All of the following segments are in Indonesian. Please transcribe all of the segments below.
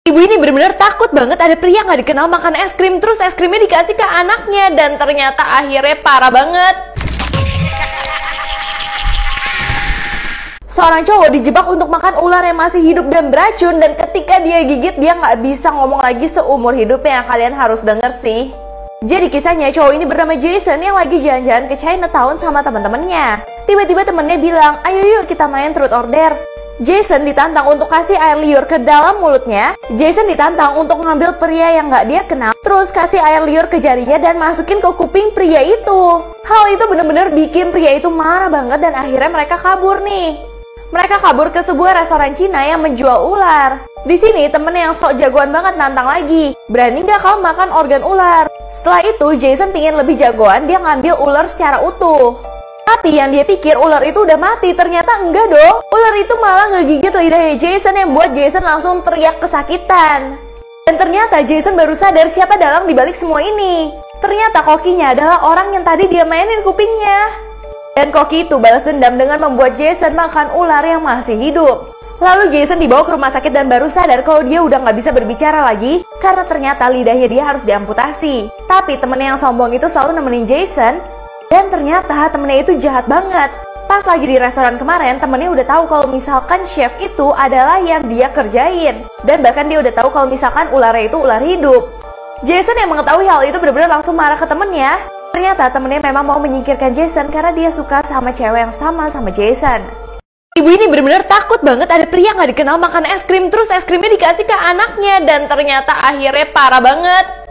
Ibu ini benar-benar takut banget ada pria nggak dikenal makan es krim, terus es krimnya dikasih ke anaknya, dan ternyata akhirnya parah banget. Seorang cowok dijebak untuk makan ular yang masih hidup dan beracun, dan ketika dia gigit dia nggak bisa ngomong lagi seumur hidupnya. Kalian harus denger sih. Jadi kisahnya, cowok ini bernama Jason yang lagi jalan-jalan ke Chinatown sama teman-temannya. Tiba-tiba temennya bilang, ayo yuk kita main truth or dare. Jason ditantang untuk kasih air liur ke dalam mulutnya. Jason ditantang untuk ngambil pria yang nggak dia kenal, terus kasih air liur ke jarinya dan masukin ke kuping pria itu. Hal itu bener-bener bikin pria itu marah banget, dan akhirnya mereka kabur nih. Mereka kabur ke sebuah restoran Cina yang menjual ular. Di sini temen yang sok jagoan banget nantang lagi. Berani nggak kau makan organ ular? Setelah itu Jason pingin lebih jagoan, dia ngambil ular secara utuh. Tapi yang dia pikir ular itu udah mati, ternyata enggak dong. Ular itu malah ngegigit lidahnya Jason yang buat Jason langsung teriak kesakitan. Dan ternyata Jason baru sadar siapa dalang dibalik semua ini. Ternyata kokinya adalah orang yang tadi dia mainin kupingnya. Dan koki itu balas dendam dengan membuat Jason makan ular yang masih hidup. Lalu Jason dibawa ke rumah sakit dan baru sadar kalau dia udah nggak bisa berbicara lagi karena ternyata lidahnya dia harus diamputasi. Tapi temennya yang sombong itu selalu nemenin Jason. Dan ternyata temennya itu jahat banget. Pas lagi di restoran kemarin, temennya udah tahu kalau misalkan chef itu adalah yang dia kerjain. Dan bahkan dia udah tahu kalau misalkan ularnya itu ular hidup. Jason yang mengetahui hal itu benar-benar langsung marah ke temennya. Ternyata temennya memang mau menyingkirkan Jason karena dia suka sama cewek yang sama Jason. Ibu ini benar-benar takut banget ada pria nggak dikenal makan es krim, terus es krimnya dikasih ke anaknya, dan ternyata akhirnya parah banget.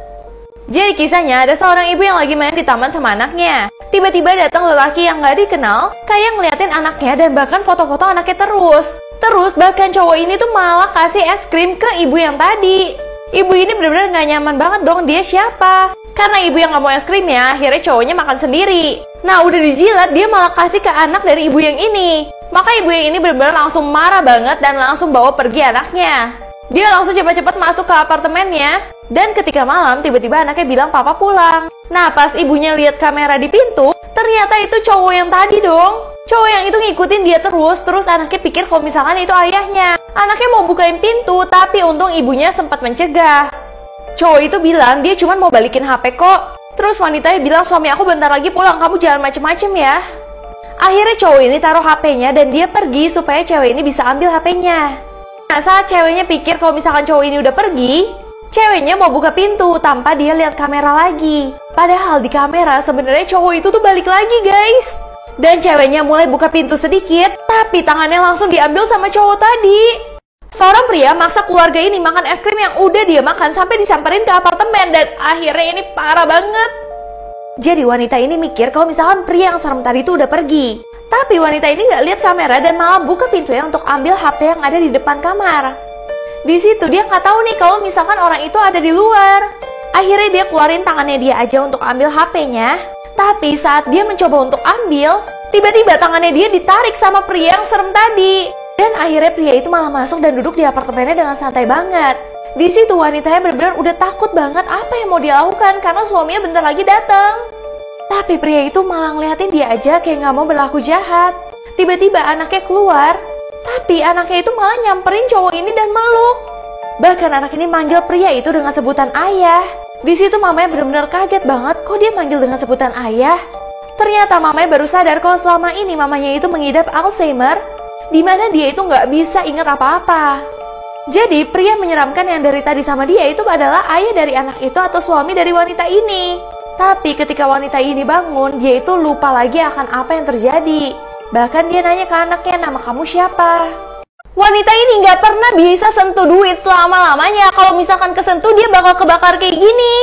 Jadi kisahnya, ada seorang ibu yang lagi main di taman sama anaknya. Tiba-tiba datang lelaki yang gak dikenal, kayak ngeliatin anaknya dan bahkan foto-foto anaknya terus. Terus bahkan cowok ini tuh malah kasih es krim ke ibu yang tadi. Ibu ini bener-bener gak nyaman banget dong, dia siapa? Karena ibu yang gak mau es krimnya, akhirnya cowoknya makan sendiri. Nah udah dijilat, dia malah kasih ke anak dari ibu yang ini. Maka ibu yang ini bener-bener langsung marah banget dan langsung bawa pergi anaknya. Dia langsung cepat-cepat masuk ke apartemennya. Dan ketika malam, tiba-tiba anaknya bilang papa pulang. Nah, pas ibunya lihat kamera di pintu, ternyata itu cowok yang tadi dong. Cowok yang itu ngikutin dia terus anaknya pikir kalau misalkan itu ayahnya. Anaknya mau bukain pintu, tapi untung ibunya sempat mencegah. Cowok itu bilang dia cuma mau balikin HP kok. Terus wanitanya bilang, suami aku bentar lagi pulang, kamu jangan macem-macem ya. Akhirnya cowok ini taruh HP-nya dan dia pergi supaya cewek ini bisa ambil HP-nya. Nah, saat ceweknya pikir kalau misalkan cowok ini udah pergi, ceweknya mau buka pintu tanpa dia lihat kamera lagi. Padahal di kamera sebenarnya cowok itu tuh balik lagi guys. Dan ceweknya mulai buka pintu sedikit, tapi tangannya langsung diambil sama cowok tadi. Seorang pria maksa keluarga ini makan es krim yang udah dia makan sampai disamperin ke apartemen, dan akhirnya ini parah banget. Jadi wanita ini mikir kalau misalkan pria yang serem tadi itu udah pergi. Tapi wanita ini nggak lihat kamera dan malah buka pintunya untuk ambil HP yang ada di depan kamar. Di situ dia nggak tahu nih kalau misalkan orang itu ada di luar. Akhirnya dia keluarin tangannya dia aja untuk ambil HP-nya. Tapi saat dia mencoba untuk ambil, tiba-tiba tangannya dia ditarik sama pria yang serem tadi. Dan akhirnya pria itu malah masuk dan duduk di apartemennya dengan santai banget. Di situ wanitanya benar-benar udah takut banget apa yang mau dia lakukan karena suaminya bentar lagi datang. Tapi pria itu malah ngeliatin dia aja kayak nggak mau berlaku jahat. Tiba-tiba anaknya keluar, tapi anaknya itu malah nyamperin cowok ini dan meluk. Bahkan anak ini manggil pria itu dengan sebutan ayah. Di situ mamanya benar-benar kaget banget, kok dia manggil dengan sebutan ayah. Ternyata mamanya baru sadar kalau selama ini mamanya itu mengidap Alzheimer, di mana dia itu nggak bisa ingat apa-apa. Jadi pria menyeramkan yang dari tadi sama dia itu adalah ayah dari anak itu atau suami dari wanita ini. Tapi ketika wanita ini bangun, dia itu lupa lagi akan apa yang terjadi. Bahkan dia nanya ke anaknya, nama kamu siapa? Wanita ini nggak pernah bisa sentuh duit selama-lamanya. Kalau misalkan kesentuh, dia bakal kebakar kayak gini.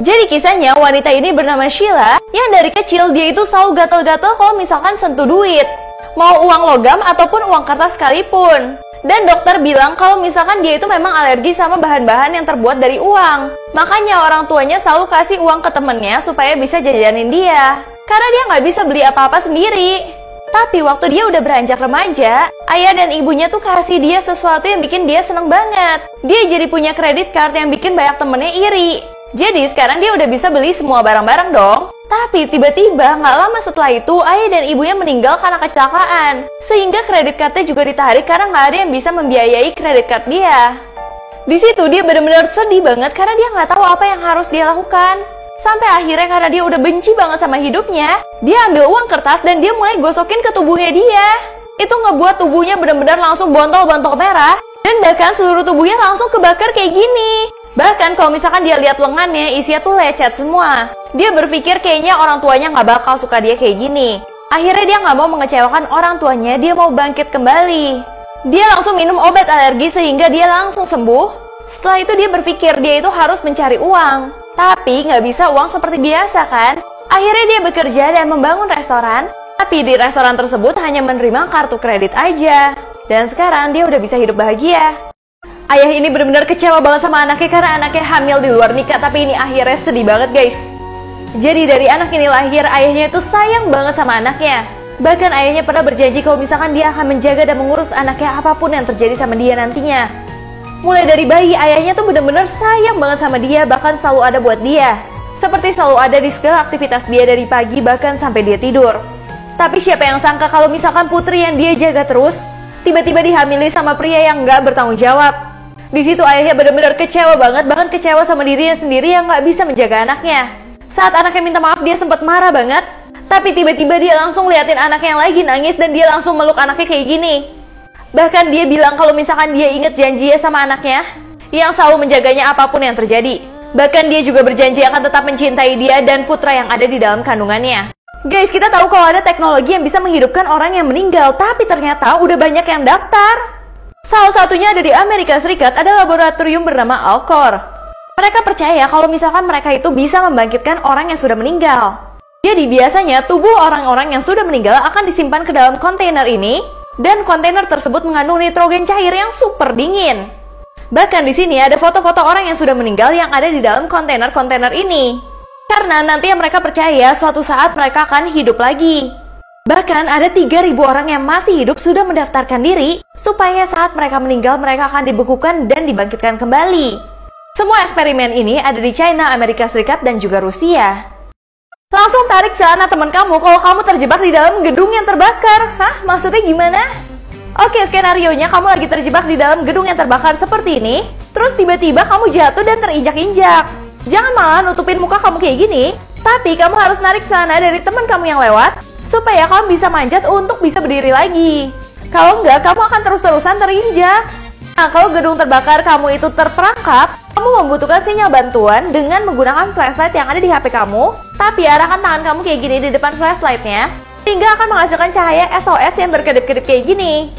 Jadi kisahnya, wanita ini bernama Sheila, yang dari kecil dia itu selalu gatel-gatel kalau misalkan sentuh duit. Mau uang logam ataupun uang kertas sekalipun. Dan dokter bilang kalau misalkan dia itu memang alergi sama bahan-bahan yang terbuat dari uang. Makanya orang tuanya selalu kasih uang ke temennya supaya bisa jajanin dia. Karena dia nggak bisa beli apa-apa sendiri. Tapi waktu dia udah beranjak remaja, ayah dan ibunya tuh kasih dia sesuatu yang bikin dia seneng banget. Dia jadi punya kredit card yang bikin banyak temennya iri. Jadi sekarang dia udah bisa beli semua barang-barang dong. Tapi tiba-tiba nggak lama setelah itu ayah dan ibunya meninggal karena kecelakaan. Sehingga kredit cardnya juga ditarik karena nggak ada yang bisa membiayai kredit card dia. Di situ dia benar-benar sedih banget karena dia nggak tahu apa yang harus dia lakukan. Sampai akhirnya karena dia udah benci banget sama hidupnya, dia ambil uang kertas dan dia mulai gosokin ke tubuhnya dia. Itu ngebuat tubuhnya benar-benar langsung bontol-bontol merah, dan bahkan seluruh tubuhnya langsung kebakar kayak gini. Bahkan kalau misalkan dia lihat lengannya, isinya tuh lecet semua. Dia berpikir kayaknya orang tuanya nggak bakal suka dia kayak gini. Akhirnya dia nggak mau mengecewakan orang tuanya, dia mau bangkit kembali. Dia langsung minum obat alergi sehingga dia langsung sembuh. Setelah itu dia berpikir dia itu harus mencari uang. Tapi nggak bisa uang seperti biasa kan? Akhirnya dia bekerja dan membangun restoran. Tapi di restoran tersebut hanya menerima kartu kredit aja. Dan sekarang dia udah bisa hidup bahagia. Ayah ini benar-benar kecewa banget sama anaknya karena anaknya hamil di luar nikah. Tapi ini akhirnya sedih banget guys. Jadi dari anak ini lahir, ayahnya itu sayang banget sama anaknya. Bahkan ayahnya pernah berjanji kalau misalkan dia akan menjaga dan mengurus anaknya apapun yang terjadi sama dia nantinya. Mulai dari bayi, ayahnya tuh bener-bener sayang banget sama dia, bahkan selalu ada buat dia. Seperti selalu ada di segala aktivitas dia dari pagi bahkan sampai dia tidur. Tapi siapa yang sangka kalau misalkan putri yang dia jaga terus, tiba-tiba dihamili sama pria yang gak bertanggung jawab. Di situ ayahnya bener-bener kecewa banget, bahkan kecewa sama dirinya sendiri yang gak bisa menjaga anaknya. Saat anaknya minta maaf dia sempat marah banget. Tapi tiba-tiba dia langsung liatin anaknya yang lagi nangis dan dia langsung meluk anaknya kayak gini. Bahkan dia bilang kalau misalkan dia inget janjinya sama anaknya, yang selalu menjaganya apapun yang terjadi. Bahkan dia juga berjanji akan tetap mencintai dia dan putra yang ada di dalam kandungannya. Guys, kita tahu kalau ada teknologi yang bisa menghidupkan orang yang meninggal, tapi ternyata udah banyak yang daftar. Salah satunya ada di Amerika Serikat, ada laboratorium bernama Alcor. Mereka percaya kalau misalkan mereka itu bisa membangkitkan orang yang sudah meninggal. Jadi biasanya tubuh orang-orang yang sudah meninggal akan disimpan ke dalam kontainer ini, dan kontainer tersebut mengandung nitrogen cair yang super dingin. Bahkan di sini ada foto-foto orang yang sudah meninggal yang ada di dalam kontainer-kontainer ini. Karena nanti mereka percaya suatu saat mereka akan hidup lagi. Bahkan ada 3.000 orang yang masih hidup sudah mendaftarkan diri supaya saat mereka meninggal mereka akan dibekukan dan dibangkitkan kembali. Semua eksperimen ini ada di China, Amerika Serikat, dan juga Rusia. Langsung tarik celana teman kamu kalau kamu terjebak di dalam gedung yang terbakar. Hah? Maksudnya gimana? Oke, skenarionya kamu lagi terjebak di dalam gedung yang terbakar seperti ini. Terus tiba-tiba kamu jatuh dan terinjak-injak. Jangan malah nutupin muka kamu kayak gini. Tapi kamu harus narik celana dari teman kamu yang lewat supaya kamu bisa manjat untuk bisa berdiri lagi. Kalau enggak, kamu akan terus-terusan terinjak. Nah, kalau gedung terbakar kamu itu terperangkap, kamu membutuhkan sinyal bantuan dengan menggunakan flashlight yang ada di HP kamu. Tapi arahkan tangan kamu kayak gini di depan flashlightnya, hingga akan menghasilkan cahaya SOS yang berkedip-kedip kayak gini.